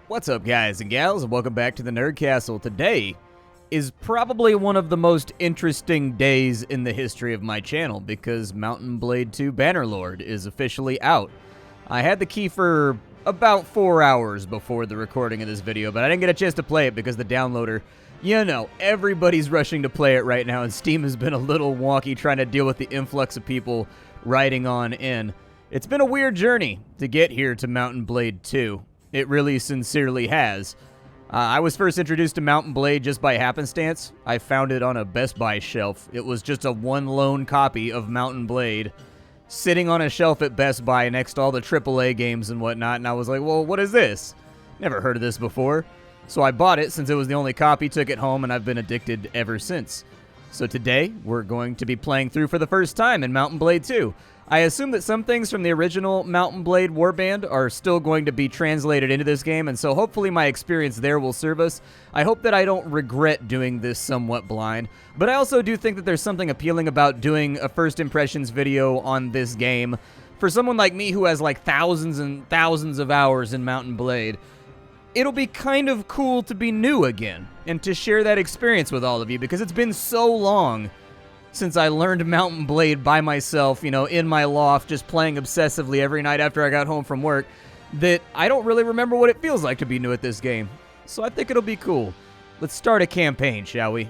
What's up, guys and gals, and welcome back to the Nerd Castle. Today is probably one of the most interesting days in the history of my channel because Mountain Blade 2 Bannerlord is officially out. I had the key for about 4 hours before the recording of this video, but I didn't get a chance to play it because the downloader, you know, everybody's rushing to play it right now, and Steam has been a little wonky trying to deal with the influx of people riding on in. It's been a weird journey to get here to Mountain Blade 2. It really sincerely has. I was first introduced to Mountain Blade just by happenstance. I found it on a Best Buy shelf. It was just a one lone copy of Mountain Blade sitting on a shelf at Best Buy next to all the AAA games and whatnot, and I was like, well, what is this? Never heard of this before. So I bought it since it was the only copy, took it home, and I've been addicted ever since. So today, we're going to be playing through for the first time in Mountain Blade 2. I assume that some things from the original Mountain Blade Warband are still going to be translated into this game, and so hopefully my experience there will serve us. I hope that I don't regret doing this somewhat blind, but I also do think that there's something appealing about doing a first impressions video on this game. For someone like me who has like thousands and thousands of hours in Mountain Blade, it'll be kind of cool to be new again, and to share that experience with all of you, because it's been so long since I learned Mountain Blade by myself, you know, in my loft, just playing obsessively every night after I got home from work, that I don't really remember what it feels like to be new at this game. So I think it'll be cool. Let's start a campaign, shall we?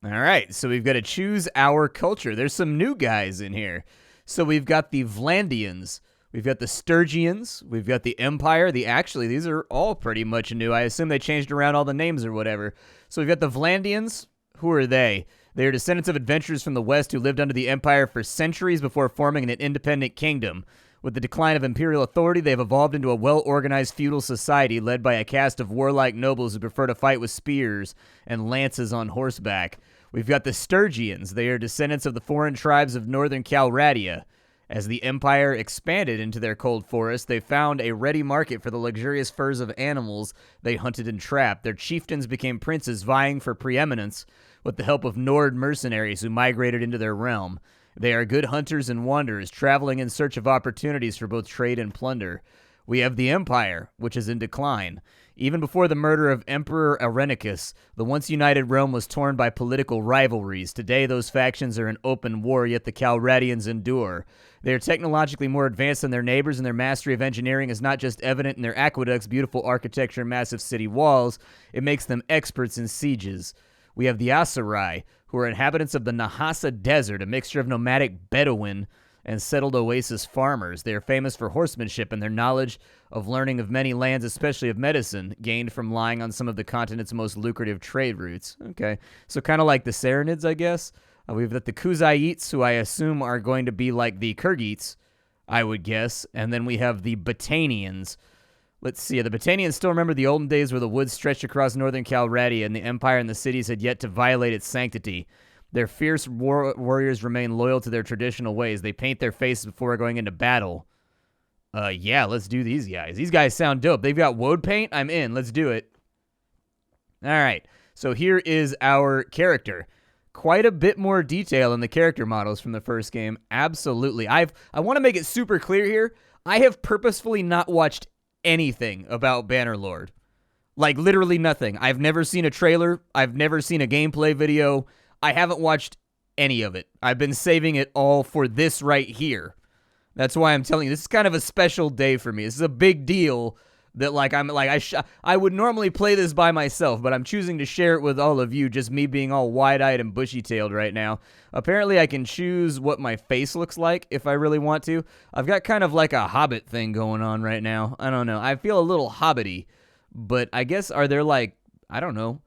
Alright, so we've got to choose our culture. There's some new guys in here. So we've got the Vlandians, we've got the Sturgeons, we've got the Empire. Actually, these are all pretty much new. I assume they changed around all the names or whatever. So we've got the Vlandians. Who are they? They are descendants of adventurers from the West who lived under the Empire for centuries before forming an independent kingdom. With the decline of imperial authority, they have evolved into a well-organized feudal society led by a caste of warlike nobles who prefer to fight with spears and lances on horseback. We've got the Sturgians. They are descendants of the foreign tribes of northern Calradia. As the Empire expanded into their cold forest, they found a ready market for the luxurious furs of animals they hunted and trapped. Their chieftains became princes vying for preeminence with the help of Nord mercenaries who migrated into their realm. They are good hunters and wanderers, traveling in search of opportunities for both trade and plunder. We have the Empire, which is in decline. Even before the murder of Emperor Arenicus, the once united realm was torn by political rivalries. Today, those factions are in open war, yet the Calradians endure. They are technologically more advanced than their neighbors, and their mastery of engineering is not just evident in their aqueducts, beautiful architecture, and massive city walls. It makes them experts in sieges. We have the Asurai, who are inhabitants of the Nahasa Desert, a mixture of nomadic Bedouin and settled oasis farmers. They are famous for horsemanship and their knowledge of learning of many lands, especially of medicine, gained from lying on some of the continent's most lucrative trade routes. Okay, so kind of like the Saranids, I guess. We've got the Kuzaits, who I assume are going to be like the Kyrgyz, I would guess. And then we have the Batanians. Let's see, the Batanians still remember the olden days where the woods stretched across northern Calradia and the Empire and the cities had yet to violate its sanctity. Their fierce warriors remain loyal to their traditional ways. They paint their faces before going into battle. Yeah, let's do these guys. These guys sound dope. They've got woad paint. I'm in. Let's do it. All right, so here is our character. Quite a bit more detail in the character models from the first game. Absolutely. I want to make it super clear here. I have purposefully not watched anything about Bannerlord. Like, literally nothing. I've never seen a trailer. I've never seen a gameplay video. I haven't watched any of it. I've been saving it all for this right here. That's why I'm telling you, this is kind of a special day for me. This is a big deal that, like, I would normally play this by myself, but I'm choosing to share it with all of you, just me being all wide-eyed and bushy-tailed right now. Apparently, I can choose what my face looks like if I really want to. I've got kind of like a Hobbit thing going on right now. I don't know. I feel a little Hobbity, but I guess, are there, like, I don't know.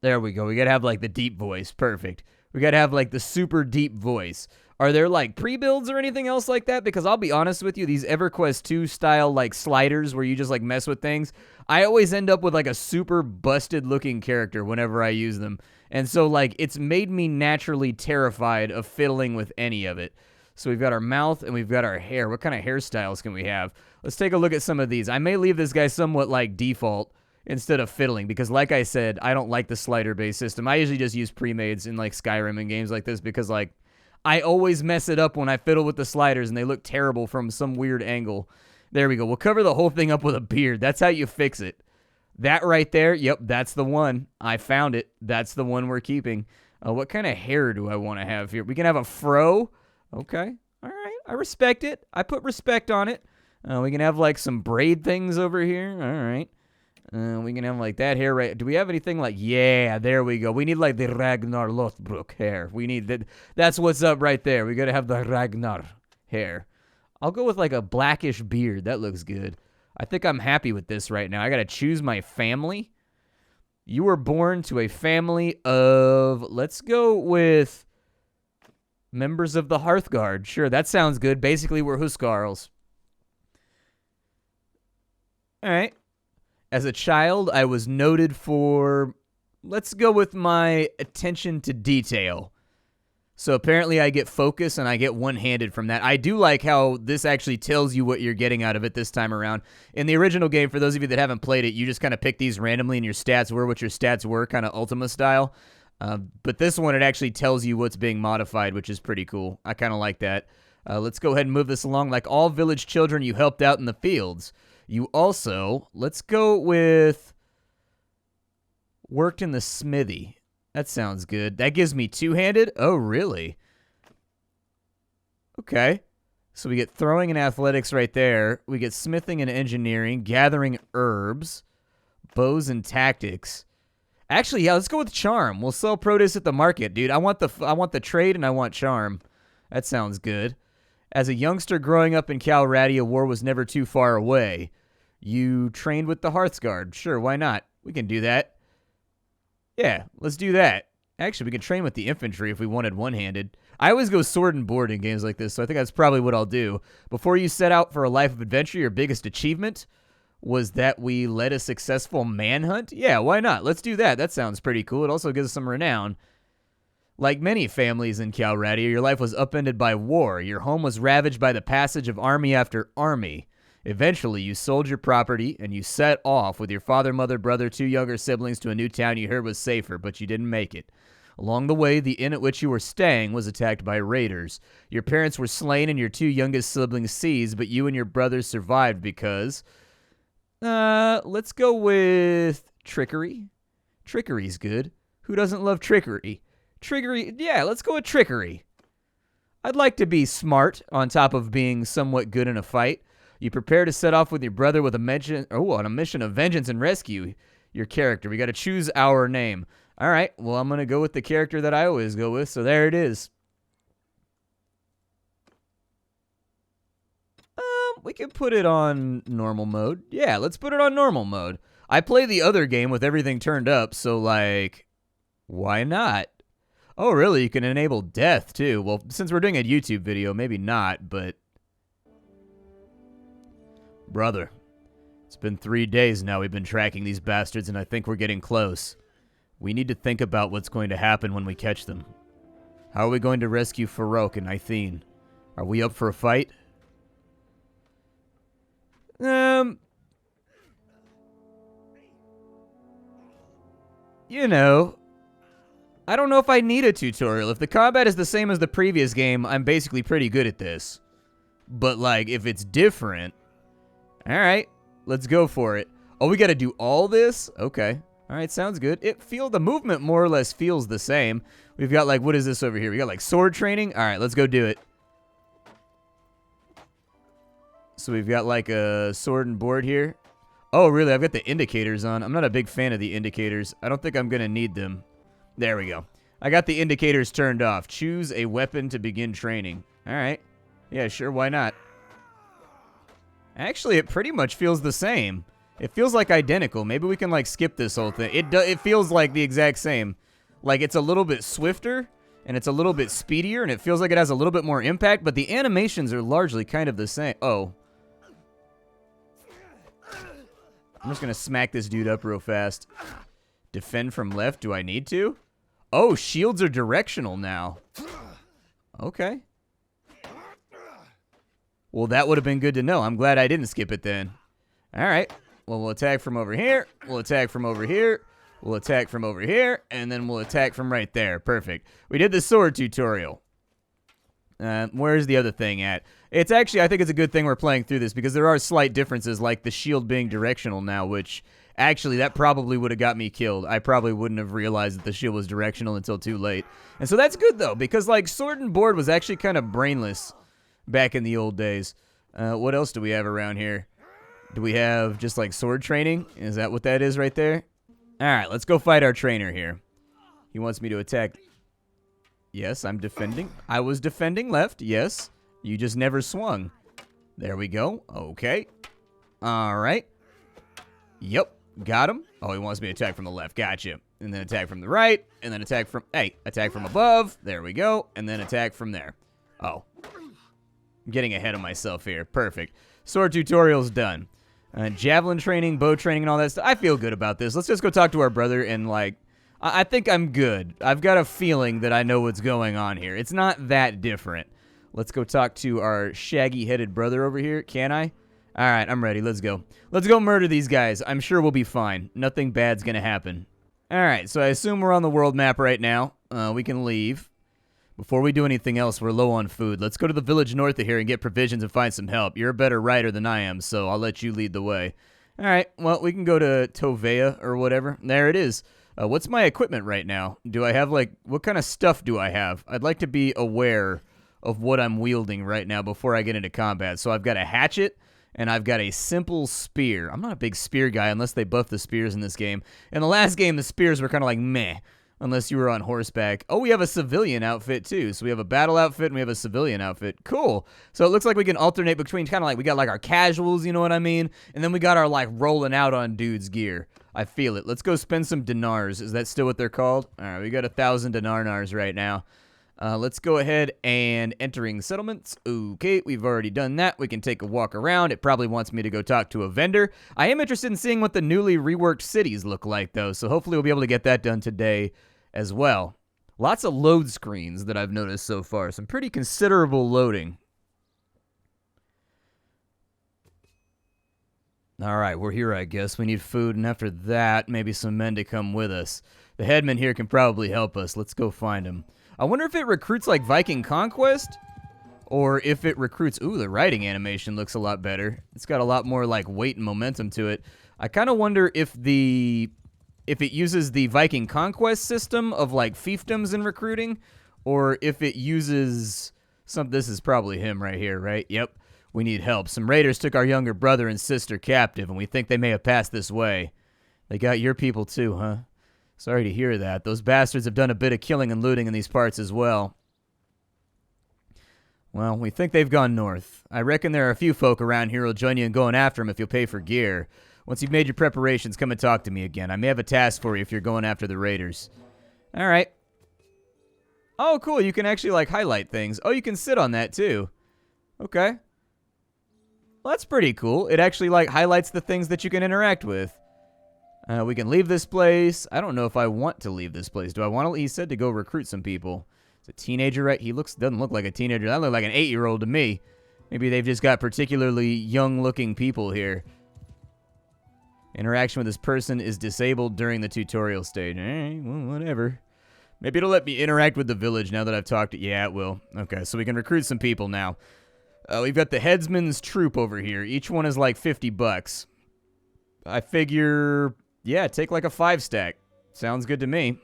There we go. We gotta have, like, the deep voice. Perfect. We gotta have, like, the super deep voice. Are there, like, pre-builds or anything else like that? Because I'll be honest with you, these EverQuest 2 style, like, sliders where you just, like, mess with things, I always end up with, like, a super busted-looking character whenever I use them. And so, like, it's made me naturally terrified of fiddling with any of it. So we've got our mouth and we've got our hair. What kind of hairstyles can we have? Let's take a look at some of these. I may leave this guy somewhat, like, default. instead of fiddling, because like I said, I don't like the slider-based system. I usually just use pre-mades in like Skyrim and games like this because like I always mess it up when I fiddle with the sliders and they look terrible from some weird angle. There we go. We'll cover the whole thing up with a beard. That's how you fix it. That right there, yep, that's the one. I found it. That's the one we're keeping. What kind of hair do I want to have here? We can have a fro. Okay. All right. I respect it. I put respect on it. We can have like some braid things over here. All right. We can have like that hair right. Do we have anything like, yeah, there we go. We need like the Ragnar Lothbrok hair. We need that. That's what's up right there. We got to have the Ragnar hair. I'll go with like a blackish beard. That looks good. I think I'm happy with this right now. I got to choose my family. You were born to a family of, let's go with members of the Hearthguard. Sure, that sounds good. Basically, we're Huskarls. All right. As a child, I was noted for, let's go with my attention to detail. So apparently I get focus and I get one-handed from that. I do like how this actually tells you what you're getting out of it this time around. In the original game, for those of you that haven't played it, you just kind of pick these randomly and your stats were what your stats were, kind of Ultima style. But this one, it actually tells you what's being modified, which is pretty cool. I kind of like that. Let's go ahead and move this along. Like all village children, you helped out in the fields. You also, let's go with, worked in the smithy. That sounds good. That gives me two-handed? Oh, really? Okay. So we get throwing and athletics right there. We get smithing and engineering, gathering herbs, bows and tactics. Actually, yeah, let's go with charm. We'll sell produce at the market, dude. I want the trade and I want charm. That sounds good. As a youngster growing up in Calradia, war was never too far away. You trained with the Hearthguard. Sure, why not? We can do that. Yeah, let's do that. Actually, we can train with the infantry if we wanted one-handed. I always go sword and board in games like this, so I think that's probably what I'll do. Before you set out for a life of adventure, your biggest achievement was that we led a successful manhunt? Yeah, why not? Let's do that. That sounds pretty cool. It also gives us some renown. Like many families in Calradia, your life was upended by war. Your home was ravaged by the passage of army after army. Eventually, you sold your property, and you set off with your father, mother, brother, two younger siblings to a new town you heard was safer, but you didn't make it. Along the way, the inn at which you were staying was attacked by raiders. Your parents were slain and your two youngest siblings seized, but you and your brothers survived because... let's go with trickery. Trickery's good. Who doesn't love trickery? Trickery, yeah, let's go with trickery. I'd like to be smart on top of being somewhat good in a fight. You prepare to set off with your brother with on a mission of vengeance and rescue your character. We got to choose our name. All right, well, I'm going to go with the character that I always go with, so there it is. We can put it on normal mode. Yeah, let's put it on normal mode. I play the other game with everything turned up, so, like, why not? Oh, really? You can enable death, too. Well, since we're doing a YouTube video, maybe not, but... Brother, it's been 3 days now we've been tracking these bastards, and I think we're getting close. We need to think about what's going to happen when we catch them. How are we going to rescue Farouk and Ithene? Are we up for a fight? You know... I don't know if I need a tutorial. If the combat is the same as the previous game, I'm basically pretty good at this. But, like, if it's different... Alright, let's go for it. Oh, we gotta do all this? Okay. Alright, sounds good. The movement more or less feels the same. We've got, like, what is this over here? We got, like, sword training? Alright, let's go do it. So we've got, like, a sword and board here. Oh, really? I've got the indicators on. I'm not a big fan of the indicators. I don't think I'm gonna need them. There we go. I got the indicators turned off. Choose a weapon to begin training. Alright. Yeah, sure, why not? Actually, it pretty much feels the same. It feels like identical. Maybe we can, like, skip this whole thing. It feels like the exact same. Like, it's a little bit swifter, and it's a little bit speedier, and it feels like it has a little bit more impact, but the animations are largely kind of the same. Oh. I'm just gonna smack this dude up real fast. Defend from left. Do I need to? Oh, shields are directional now. Okay. Well, that would have been good to know. I'm glad I didn't skip it then. All right. Well, we'll attack from over here. We'll attack from over here. We'll attack from over here. And then we'll attack from right there. Perfect. We did the sword tutorial. Where's the other thing at? It's actually, I think it's a good thing we're playing through this because there are slight differences, like the shield being directional now, which actually that probably would have got me killed. I probably wouldn't have realized that the shield was directional until too late. And so that's good, though, because, like, sword and board was actually kind of brainless back in the old days. What else do we have around here? Do we have just, like, sword training? Is that what that is right there? All right, let's go fight our trainer here. He wants me to attack. Yes, I'm defending. I was defending left, yes. You just never swung. There we go. Okay. All right. Yep, got him. Oh, he wants me to attack from the left. Gotcha. And then attack from the right. And then attack from... Hey, attack from above. There we go. And then attack from there. Oh. I'm getting ahead of myself here. Perfect. Sword tutorial's done. Javelin training, bow training, and all that stuff. I feel good about this. Let's just go talk to our brother and, like... I think I'm good. I've got a feeling that I know what's going on here. It's not that different. Let's go talk to our shaggy-headed brother over here. Can I? All right, I'm ready. Let's go. Let's go murder these guys. I'm sure we'll be fine. Nothing bad's going to happen. All right, so I assume we're on the world map right now. We can leave. Before we do anything else, we're low on food. Let's go to the village north of here and get provisions and find some help. You're a better rider than I am, so I'll let you lead the way. All right, well, we can go to Tovea or whatever. There it is. What's my equipment right now? Do I have, like, what kind of stuff do I have? I'd like to be aware of what I'm wielding right now before I get into combat. So I've got a hatchet, and I've got a simple spear. I'm not a big spear guy unless they buff the spears in this game. In the last game, the spears were kind of like meh, unless you were on horseback. Oh, we have a civilian outfit, too. So we have a battle outfit, and we have a civilian outfit. Cool. So it looks like we can alternate between kind of like, we got, like, our casuals, you know what I mean? And then we got our, like, rolling out on dudes gear. I feel it. Let's go spend some dinars. Is that still what they're called? All right, we got 1,000 dinars right now. Let's go ahead and entering settlements. Okay, we've already done that. We can take a walk around. It probably wants me to go talk to a vendor. I am interested in seeing what the newly reworked cities look like, though, so hopefully we'll be able to get that done today as well. Lots of load screens that I've noticed so far. Some pretty considerable loading. All right, we're here, I guess. We need food, and after that, maybe some men to come with us. The headman here can probably help us. Let's go find him. I wonder if it recruits like Viking Conquest, or if it recruits... Ooh, the riding animation looks a lot better. It's got a lot more like weight and momentum to it. I kind of wonder if it uses the Viking Conquest system of like fiefdoms and recruiting, or if it uses some... This is probably him right here, right? Yep. We need help. Some raiders took our younger brother and sister captive, and we think they may have passed this way. They got your people too, huh? Sorry to hear that. Those bastards have done a bit of killing and looting in these parts as well. Well, we think they've gone north. I reckon there are a few folk around here who'll join you in going after them if you'll pay for gear. Once you've made your preparations, come and talk to me again. I may have a task for you if you're going after the raiders. All right. Oh, cool. You can actually, like, highlight things. Oh, you can sit on that, too. Okay. Well, that's pretty cool. It actually, like, highlights the things that you can interact with. We can leave this place. I don't know if I want to leave this place. Do I want to? He said to go recruit some people. It's a teenager, right? He doesn't look like a teenager. That looks like an 8-year-old to me. Maybe they've just got particularly young-looking people here. Interaction with this person is disabled during the tutorial stage. Well, whatever. Maybe it'll let me interact with the village now that I've talked to... Yeah, it will. Okay, so we can recruit some people now. We've got the headsman's troop over here. Each one is like $50. I figure, yeah, take like a 5-stack. Sounds good to me.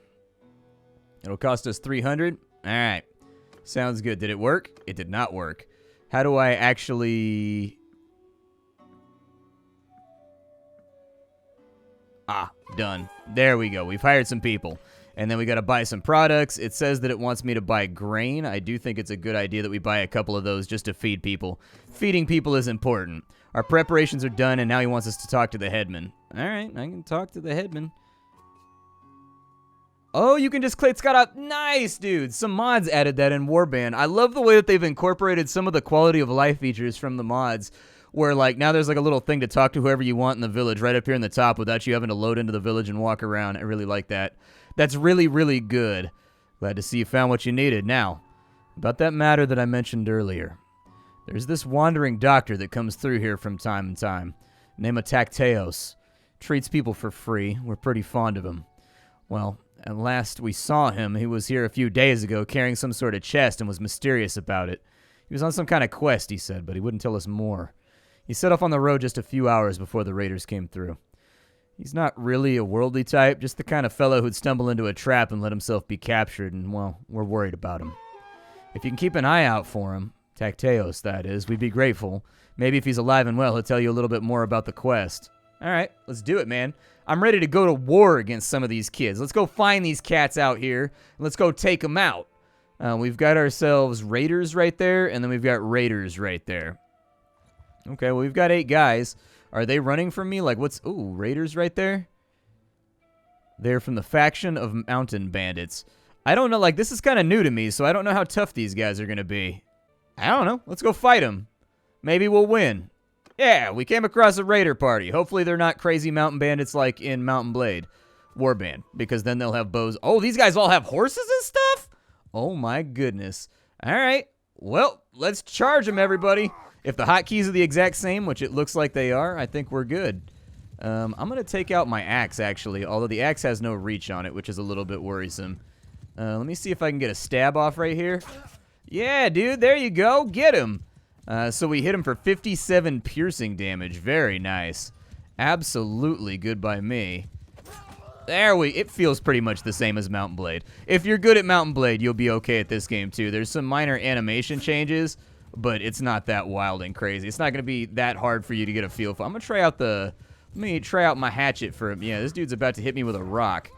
It'll cost us 300. All right. Sounds good. Did it work? It did not work. How do I actually... Ah, done. There we go. We've hired some people. And then we got to buy some products. It says that it wants me to buy grain. I do think it's a good idea that we buy a couple of those just to feed people. Feeding people is important. Our preparations are done, and now he wants us to talk to the headman. All right, I can talk to the headman. Oh, you can just click. It's got a... Nice, dude. Some mods added that in Warband. I love the way that they've incorporated some of the quality of life features from the mods, where, like, now there's, like, a little thing to talk to whoever you want in the village right up here in the top without you having to load into the village and walk around. I really like that. That's really, really good. Glad to see you found what you needed. Now, about that matter that I mentioned earlier. There's this wandering doctor that comes through here from time to time. Name of Tacteos. Treats people for free. We're pretty fond of him. Well, at last we saw him. He was here a few days ago carrying some sort of chest and was mysterious about it. He was on some kind of quest, he said, but he wouldn't tell us more. He set off on the road just a few hours before the raiders came through. He's not really a worldly type, just the kind of fellow who'd stumble into a trap and let himself be captured, and, well, we're worried about him. If you can keep an eye out for him, Tacteos, that is, we'd be grateful. Maybe if he's alive and well, he'll tell you a little bit more about the quest. All right, let's do it, man. I'm ready to go to war against some of these kids. Let's go find these cats out here, and let's go take them out. We've got ourselves raiders right there, and then we've got raiders right there. Okay, well, we've got 8 guys. Are they running from me? Like, what's... Ooh, raiders right there? They're from the faction of mountain bandits. I don't know, like, this is kind of new to me, so I don't know how tough these guys are going to be. I don't know. Let's go fight them. Maybe we'll win. Yeah, we came across a raider party. Hopefully they're not crazy mountain bandits like in Mountain Blade Warband, because then they'll have bows. Oh, these guys all have horses and stuff? Oh, my goodness. All right. Well, let's charge them, everybody. If the hotkeys are the exact same, which it looks like they are, I think we're good. I'm going to take out my axe, actually, although the axe has no reach on it, which is a little bit worrisome. Let me see if I can get a stab off right here. Yeah, dude, there you go. Get him. So we hit him for 57 piercing damage. Very nice. Absolutely good by me. It feels pretty much the same as Mountain Blade. If you're good at Mountain Blade, you'll be okay at this game, too. There's some minor animation changes, but it's not that wild and crazy. It's not going to be that hard for you to get a feel for. I'm going to try out let me try out my hatchet for him. Yeah, this dude's about to hit me with a rock.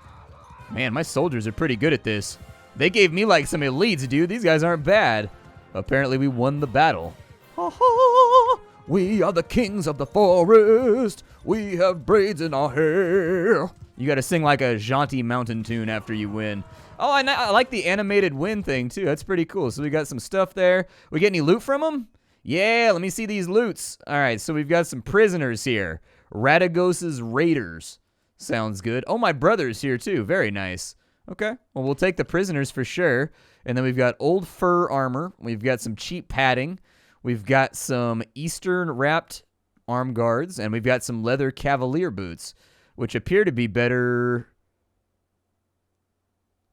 Man, my soldiers are pretty good at this. They gave me, like, some elites, dude. These guys aren't bad. Apparently, we won the battle. Ha ha! We are the kings of the forest. We have braids in our hair. You got to sing like a jaunty mountain tune after you win. Oh, I like the animated win thing, too. That's pretty cool. So we got some stuff there. We get any loot from them? Yeah, let me see these loots. All right, so we've got some prisoners here. Radagos's Raiders. Sounds good. Oh, my brother's here, too. Very nice. Okay, well, we'll take the prisoners for sure. And then we've got old fur armor. We've got some cheap padding. We've got some Eastern wrapped arm guards. And we've got some leather cavalier boots, which appear to be better.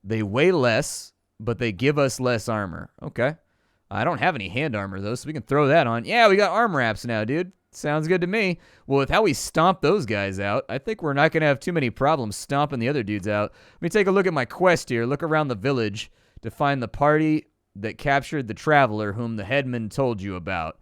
They weigh less, but they give us less armor. Okay. I don't have any hand armor, though, so we can throw that on. Yeah, we got arm wraps now, dude. Sounds good to me. Well, with how we stomp those guys out, I think we're not going to have too many problems stomping the other dudes out. Let me take a look at my quest here. Look around the village to find the party that captured the traveler whom the headman told you about.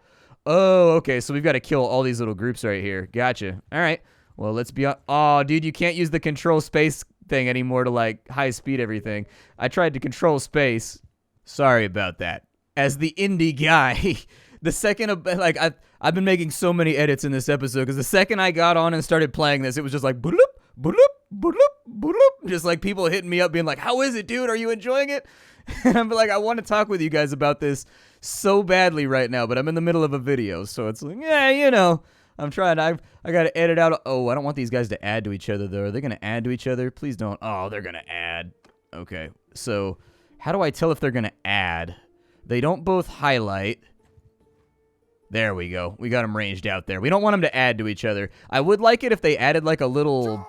Oh, okay, so we've got to kill all these little groups right here. Gotcha. All right. Well, let's be on. Oh, dude, you can't use the control space thing anymore to, like, high speed everything. I tried to control space. Sorry about that. As the indie guy, the second, like, I've been making so many edits in this episode because the second I got on and started playing this, it was just like, bloop, bloop, bloop, bloop, just like people hitting me up being like, how is it, dude? Are you enjoying it? And I'm like, I want to talk with you guys about this so badly right now, but I'm in the middle of a video, so it's like, yeah, you know, I'm trying. I got to edit out. Oh, I don't want these guys to add to each other, though. Are they going to add to each other? Please don't. Oh, they're going to add. Okay, so how do I tell if they're going to add? They don't both highlight. There we go. We got them ranged out there. We don't want them to add to each other. I would like it if they added like a little...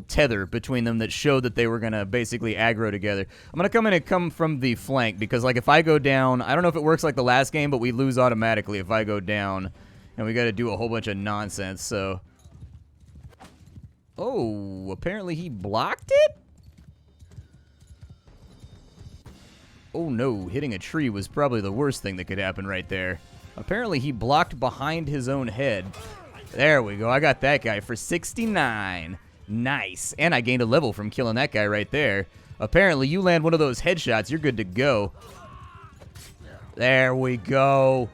tether between them that showed that they were going to basically aggro together. I'm going to come in and come from the flank because, like, if I go down... I don't know if it works like the last game, but we lose automatically if I go down. And we got to do a whole bunch of nonsense, so... Oh, apparently he blocked it? Oh no, hitting a tree was probably the worst thing that could happen right there. Apparently he blocked behind his own head. There we go, I got that guy for 69. Nice, and I gained a level from killing that guy right there. Apparently you land one of those headshots, you're good to go. There we go.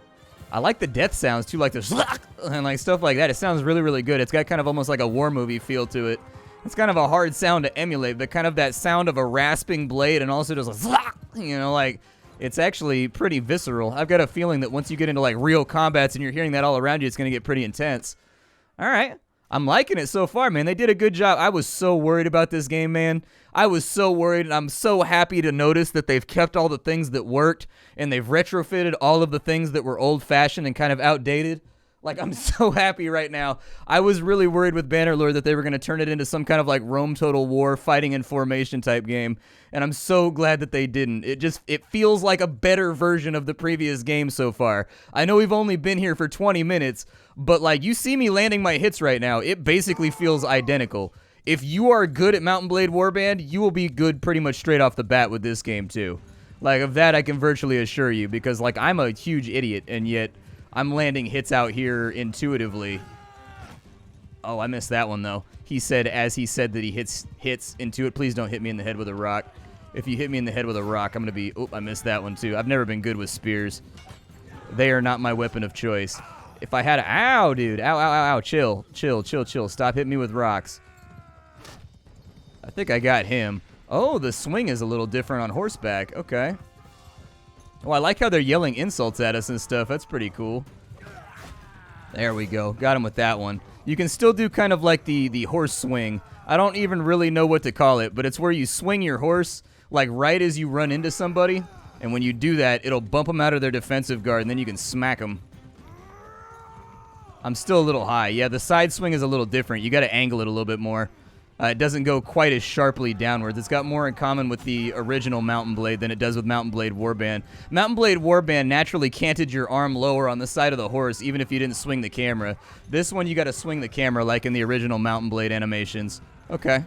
I like the death sounds too, like the and like stuff like that. It sounds really, really good. It's got kind of almost like a war movie feel to it. It's kind of a hard sound to emulate, but kind of that sound of a rasping blade and also just like, you know, like, it's actually pretty visceral. I've got a feeling that once you get into, like, real combats and you're hearing that all around you, it's going to get pretty intense. All right. I'm liking it so far, man. They did a good job. I was so worried about this game, man. I was so worried, and I'm so happy to notice that they've kept all the things that worked, and they've retrofitted all of the things that were old-fashioned and kind of outdated. Like, I'm so happy right now. I was really worried with Bannerlord that they were going to turn it into some kind of like Rome Total War fighting in formation type game, and I'm so glad that they didn't. It feels like a better version of the previous game so far. I know we've only been here for 20 minutes, but like, you see me landing my hits right now. It basically feels identical. If you are good at Mount & Blade Warband, you will be good pretty much straight off the bat with this game too. Like, of that I can virtually assure you, because like, I'm a huge idiot, and yet I'm landing hits out here intuitively. Oh, I missed that one, though. He said, as he said that he hits intuit. Please don't hit me in the head with a rock. If you hit me in the head with a rock, I'm going to be... Oh, I missed that one, too. I've never been good with spears. They are not my weapon of choice. If I had a... Ow, dude. Ow, ow, ow, ow. Chill. Chill, chill, chill. Stop hitting me with rocks. I think I got him. Oh, the swing is a little different on horseback. Okay. Oh, I like how they're yelling insults at us and stuff. That's pretty cool. There we go. Got him with that one. You can still do kind of like the horse swing. I don't even really know what to call it, but it's where you swing your horse like right as you run into somebody. And when you do that, it'll bump them out of their defensive guard, and then you can smack them. I'm still a little high. Yeah, the side swing is a little different. You got to angle it a little bit more. It doesn't go quite as sharply downwards. It's got more in common with the original Mount & Blade than it does with Mount & Blade Warband. Mount & Blade Warband naturally canted your arm lower on the side of the horse, even if you didn't swing the camera. This one, you got to swing the camera like in the original Mount & Blade animations. Okay.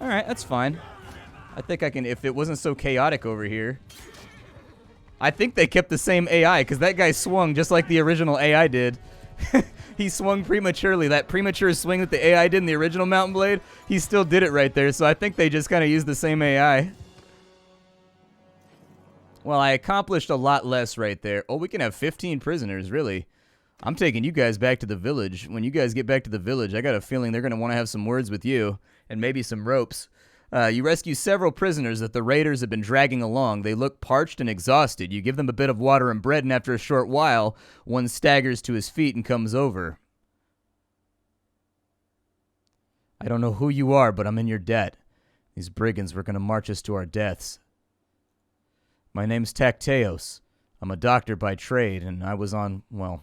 All right, that's fine. I think I can, if it wasn't so chaotic over here. I think they kept the same AI, because that guy swung just like the original AI did. He swung prematurely. That premature swing that the AI did in the original Mount & Blade, he still did it right there. So I think they just kind of used the same AI. Well, I accomplished a lot less right there. Oh, we can have 15 prisoners, really. I'm taking you guys back to the village. When you guys get back to the village, I got a feeling they're going to want to have some words with you, and maybe some ropes. You rescue several prisoners that the raiders have been dragging along. They look parched and exhausted. You give them a bit of water and bread, and after a short while, one staggers to his feet and comes over. I don't know who you are, but I'm in your debt. These brigands were going to march us to our deaths. My name's Tacteos. I'm a doctor by trade, and I was on, well,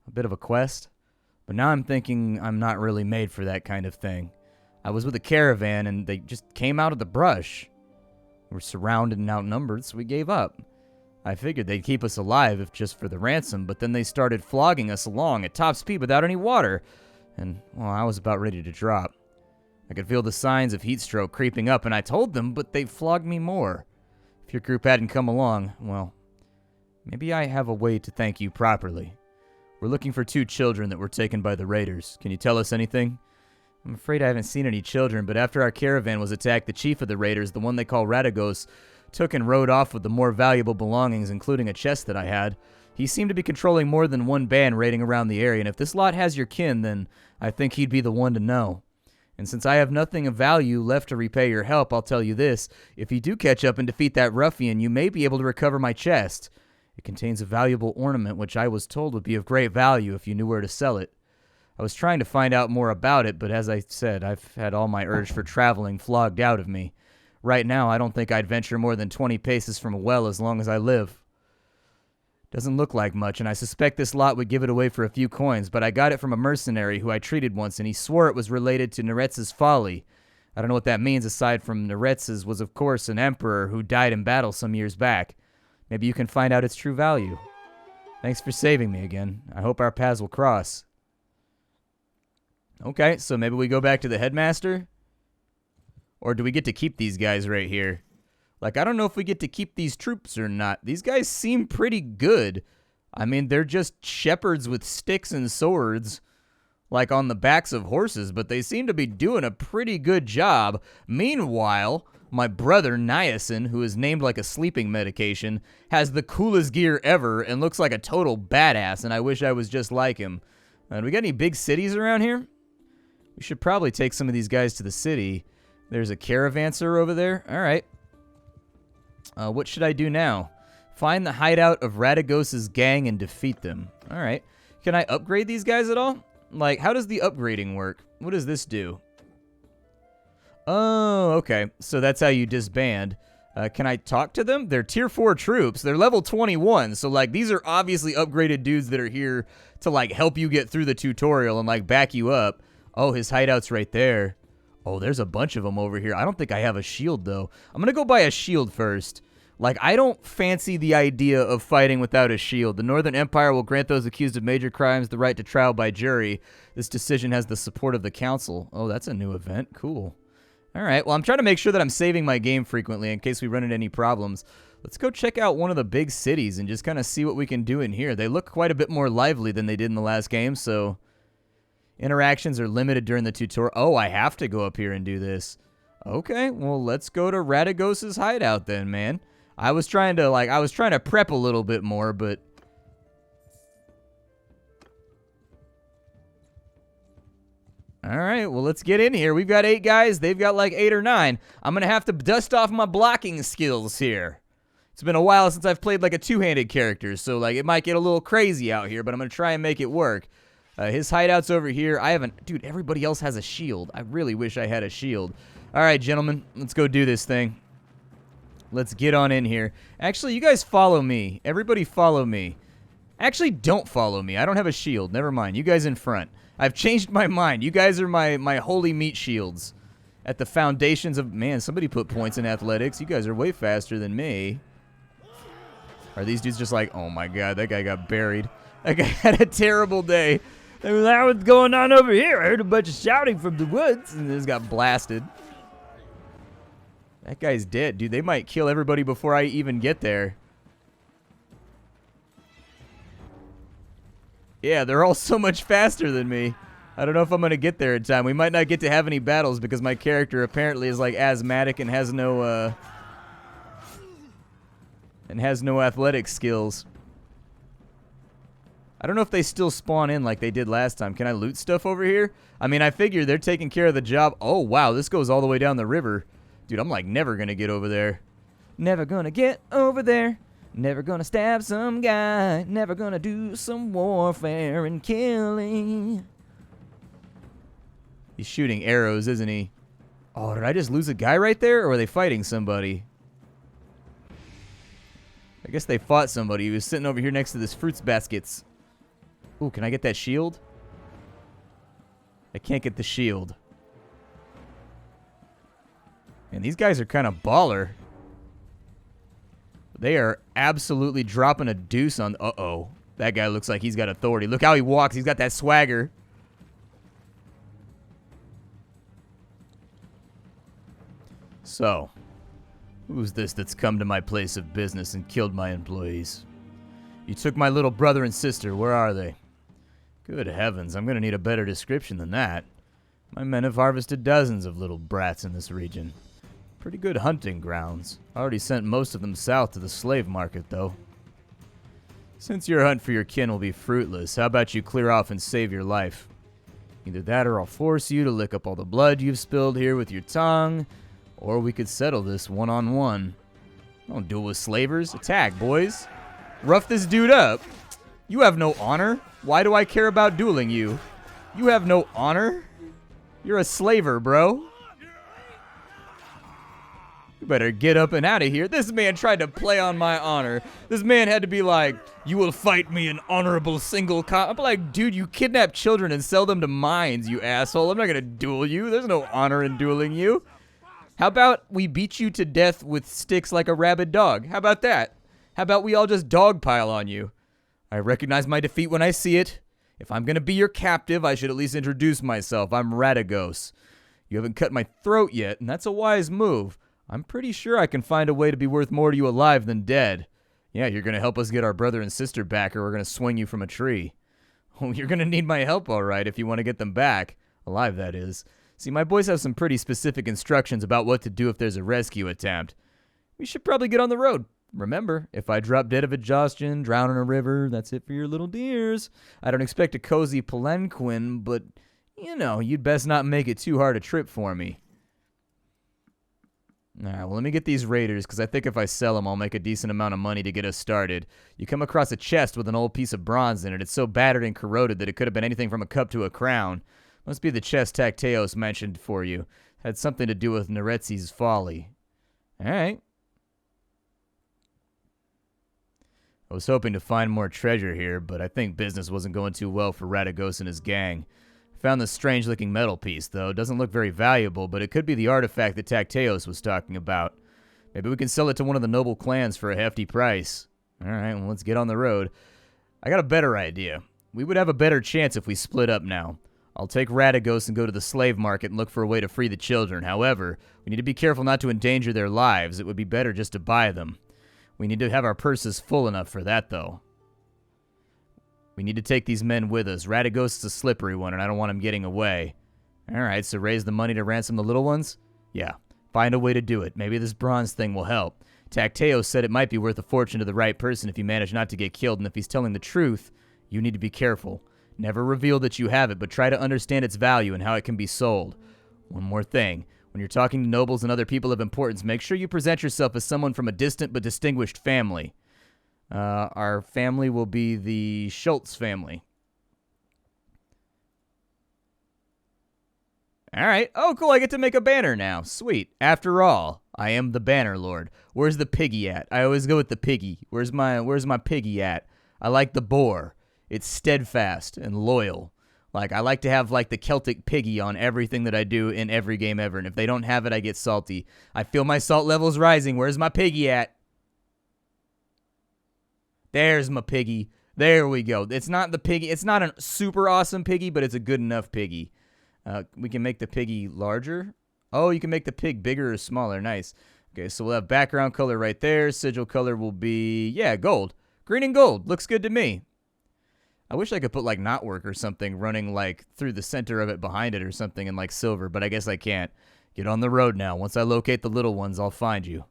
a bit of a quest. But now I'm thinking I'm not really made for that kind of thing. I was with a caravan, and they just came out of the brush. We were surrounded and outnumbered, so we gave up. I figured they'd keep us alive if just for the ransom, but then they started flogging us along at top speed without any water. And, well, I was about ready to drop. I could feel the signs of heat stroke creeping up, and I told them, but they flogged me more. If your group hadn't come along, well, maybe I have a way to thank you properly. We're looking for 2 children that were taken by the raiders. Can you tell us anything? I'm afraid I haven't seen any children, but after our caravan was attacked, the chief of the raiders, the one they call Radagos, took and rode off with the more valuable belongings, including a chest that I had. He seemed to be controlling more than one band raiding around the area, and if this lot has your kin, then I think he'd be the one to know. And since I have nothing of value left to repay your help, I'll tell you this. If you do catch up and defeat that ruffian, you may be able to recover my chest. It contains a valuable ornament, which I was told would be of great value if you knew where to sell it. I was trying to find out more about it, but as I said, I've had all my urge for traveling flogged out of me. Right now, I don't think I'd venture more than 20 paces from a well as long as I live. Doesn't look like much, and I suspect this lot would give it away for a few coins, but I got it from a mercenary who I treated once, and he swore it was related to Neretz's folly. I don't know what that means aside from Neretz's was, of course, an emperor who died in battle some years back. Maybe you can find out its true value. Thanks for saving me again. I hope our paths will cross. Okay, so maybe we go back to the headmaster? Or do we get to keep these guys right here? Like, I don't know if we get to keep these troops or not. These guys seem pretty good. I mean, they're just shepherds with sticks and swords, like on the backs of horses, but they seem to be doing a pretty good job. Meanwhile, my brother, Niacin, who is named like a sleeping medication, has the coolest gear ever and looks like a total badass, and I wish I was just like him. Do we got any big cities around here? We should probably take some of these guys to the city. There's a caravanser over there. All right. What should I do now? Find the hideout of Radagos's gang and defeat them. All right. Can I upgrade these guys at all? Like, how does the upgrading work? What does this do? Oh, okay. So that's how you disband. Can I talk to them? They're tier 4 troops. They're level 21. So, like, these are obviously upgraded dudes that are here to, like, help you get through the tutorial and, like, back you up. Oh, his hideout's right there. Oh, there's a bunch of them over here. I don't think I have a shield, though. I'm going to go buy a shield first. Like, I don't fancy the idea of fighting without a shield. The Northern Empire will grant those accused of major crimes the right to trial by jury. This decision has the support of the council. Oh, that's a new event. Cool. All right, well, I'm trying to make sure that I'm saving my game frequently in case we run into any problems. Let's go check out one of the big cities and just kind of see what we can do in here. They look quite a bit more lively than they did in the last game, so interactions are limited during the tutorial. Oh, I have to go up here and do this. Okay, well, let's go to Radagos's hideout then, man. I was trying to prep a little bit more, but all right, well, let's get in here. We've got 8 guys. They've got like 8 or 9. I'm going to have to dust off my blocking skills here. It's been a while since I've played like a two-handed character, so like it might get a little crazy out here, but I'm going to try and make it work. His hideout's over here. Dude, everybody else has a shield. I really wish I had a shield. All right, gentlemen, let's go do this thing. Let's get on in here. Actually, you guys follow me. Everybody follow me. Actually, don't follow me. I don't have a shield. Never mind. You guys in front. I've changed my mind. You guys are my holy meat shields. At the foundations of... Man, somebody put points in athletics. You guys are way faster than me. Are these dudes just like... Oh, my God. That guy got buried. That guy had a terrible day. What's going on over here? I heard a bunch of shouting from the woods. And this got blasted. That guy's dead, dude. They might kill everybody before I even get there. Yeah, they're all so much faster than me. I don't know if I'm going to get there in time. We might not get to have any battles because my character apparently is like asthmatic and has no athletic skills. I don't know if they still spawn in like they did last time. Can I loot stuff over here? I mean, I figure they're taking care of the job. Oh, wow, this goes all the way down the river. Dude, I'm like never going to get over there. Never going to get over there. Never going to stab some guy. Never going to do some warfare and killing. He's shooting arrows, isn't he? Oh, did I just lose a guy right there? Or are they fighting somebody? I guess they fought somebody. He was sitting over here next to this fruits baskets. Ooh, can I get that shield? I can't get the shield. And these guys are kind of baller. They are absolutely dropping a deuce on... Uh-oh. That guy looks like he's got authority. Look how he walks. He's got that swagger. So, who's this that's come to my place of business and killed my employees? You took my little brother and sister. Where are they? Good heavens, I'm going to need a better description than that. My men have harvested dozens of little brats in this region. Pretty good hunting grounds. Already sent most of them south to the slave market, though. Since your hunt for your kin will be fruitless, how about you clear off and save your life? Either that or I'll force you to lick up all the blood you've spilled here with your tongue, or we could settle this one-on-one. Don't duel with slavers. Attack, boys. Rough this dude up. You have no honor. Why do I care about dueling you? You have no honor? You're a slaver, bro. You better get up and out of here. This man tried to play on my honor. This man had to be like, you will fight me in honorable single I'm like, dude, you kidnap children and sell them to mines, you asshole. I'm not going to duel you. There's no honor in dueling you. How about we beat you to death with sticks like a rabid dog? How about that? How about we all just dogpile on you? I recognize my defeat when I see it. If I'm going to be your captive, I should at least introduce myself. I'm Radagos. You haven't cut my throat yet, and that's a wise move. I'm pretty sure I can find a way to be worth more to you alive than dead. Yeah, you're going to help us get our brother and sister back, or we're going to swing you from a tree. Oh, you're going to need my help, all right, if you want to get them back. Alive, that is. See, my boys have some pretty specific instructions about what to do if there's a rescue attempt. We should probably get on the road. Remember, if I drop dead of exhaustion, drown in a river, that's it for your little dears. I don't expect a cozy palanquin, but, you know, you'd best not make it too hard a trip for me. All right, well, let me get these raiders, because I think if I sell them, I'll make a decent amount of money to get us started. You come across a chest with an old piece of bronze in it. It's so battered and corroded that it could have been anything from a cup to a crown. Must be the chest Tacteos mentioned for you. Had something to do with Neretzi's folly. All right. I was hoping to find more treasure here, but I think business wasn't going too well for Radagos and his gang. I found this strange-looking metal piece, though. It doesn't look very valuable, but it could be the artifact that Tacteos was talking about. Maybe we can sell it to one of the noble clans for a hefty price. All right, well, let's get on the road. I got a better idea. We would have a better chance if we split up now. I'll take Radagos and go to the slave market and look for a way to free the children. However, we need to be careful not to endanger their lives. It would be better just to buy them. We need to have our purses full enough for that, though. We need to take these men with us. Radagos is a slippery one, and I don't want him getting away. All right, so raise the money to ransom the little ones? Yeah, find a way to do it. Maybe this bronze thing will help. Tacteos said it might be worth a fortune to the right person if you manage not to get killed, and if he's telling the truth, you need to be careful. Never reveal that you have it, but try to understand its value and how it can be sold. One more thing. When you're talking to nobles and other people of importance, make sure you present yourself as someone from a distant but distinguished family. Our family will be the Schultz family. All right. Oh, cool. I get to make a banner now. Sweet. After all, I am the Bannerlord. Where's the piggy at? I always go with the piggy. Where's my piggy at? I like the boar. It's steadfast and loyal. Like, I like to have, like, the Celtic piggy on everything that I do in every game ever. And if they don't have it, I get salty. I feel my salt levels rising. Where's my piggy at? There's my piggy. There we go. It's not the piggy. It's not a super awesome piggy, but it's a good enough piggy. We can make the piggy larger. Oh, you can make the pig bigger or smaller. Nice. Okay, so we'll have background color right there. Sigil color will be, yeah, gold. Green and gold. Looks good to me. I wish I could put, like, knotwork or something running, like, through the center of it behind it or something in, like, silver, but I guess I can't. Get on the road now. Once I locate the little ones, I'll find you.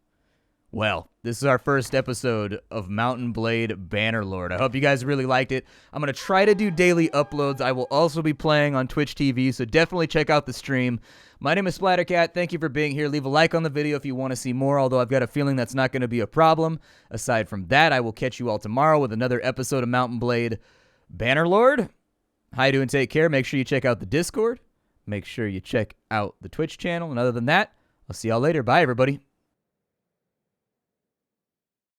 Well, this is our first episode of Mountain Blade Bannerlord. I hope you guys really liked it. I'm going to try to do daily uploads. I will also be playing on Twitch TV, so definitely check out the stream. My name is Splattercat. Thank you for being here. Leave a like on the video if you want to see more, although I've got a feeling that's not going to be a problem. Aside from that, I will catch you all tomorrow with another episode of Mountain Blade Bannerlord. Hi, do and take care. Make sure you check out the Discord. Make sure you check out the Twitch channel. And other than that, I'll see y'all later. Bye, everybody.